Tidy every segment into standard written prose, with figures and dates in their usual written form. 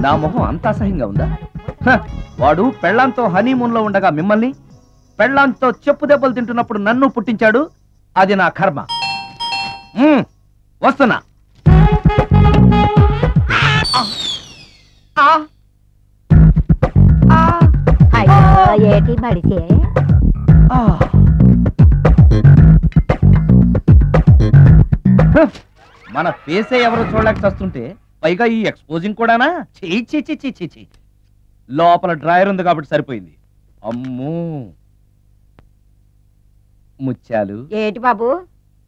నా మొహం అంత అసహ్యంగా ఉందా? వాడు పెళ్ళాంతో హనీమూన్ లో ఉండగా మిమ్మల్ని, పెళ్ళాంతో చెప్పు దెబ్బలు తింటున్నప్పుడు నన్ను పుట్టించాడు. అది నా కర్మ. వస్తున్నా. ఏటి మడిసే మన ఫేసే ఎవరో చూడలేక వస్తుంటే పైగా ఈ ఎక్స్పోజింగ్ కూడానా? చీ. లోపల డ్రాయర్ ఉంది కాబట్టి సరిపోయింది. అమ్మో ముత్యాలు. ఏటి బాబు?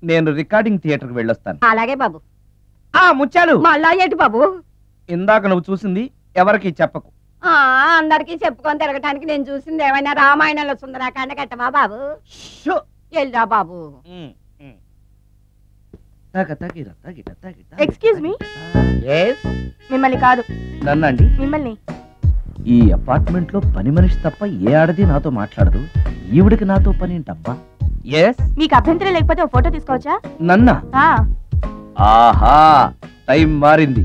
నేను రికార్డింగ్ థియేటర్కి వెళ్ళొస్తాను. అలాగే బాబు. ముత్యాలు, మళ్ళా ఏటి బాబు? ఇందాక నువ్వు చూసింది ఎవరికి చెప్పకు. అందరికి చెప్పుకొని తిరగటానికి నేను చూసింది ఏమైనా రామాయణంలో సుందరాకాండ కట్టవా బాబు? వెళ్ళా బాబు. Excuse me. మిమ్మల్ని కాదు. నన్నండి? మిమ్మల్ని. ఈ అపార్ట్మెంట్ లో పని మనిషి తప్ప ఏ ఆడది నాతో మాట్లాడదు. ఈవిడికి నాతో పని ఏంటబ్బా? మీకు అభ్యంతరం లేకపోతే ఒక ఫోటో తీసుకోవచ్చా? నన్నా? ఆహా, టైం మారింది.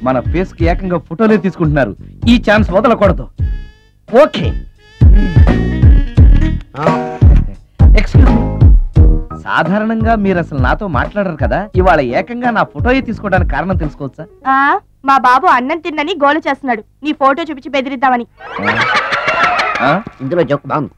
మన ఫేస్ కి ఏకంగా ఫోటోలే తీసుకుంటున్నారు. ఈ ఛాన్స్ వదలకూడదు. ఓకే. Excuse me. సాధారణంగా మీరు అసలు నాతో మాట్లాడరు కదా, ఇవాళ ఏకంగా నా ఫోటోయే తీసుకోవడానికి కారణం తెలుసుకోవచ్చా? మా బాబు అన్నం తిన్నని గోలు చేస్తున్నాడు. నీ ఫోటో చూపించి బెదిరిద్దామని. ఇందులో జోక్ బాగుంది.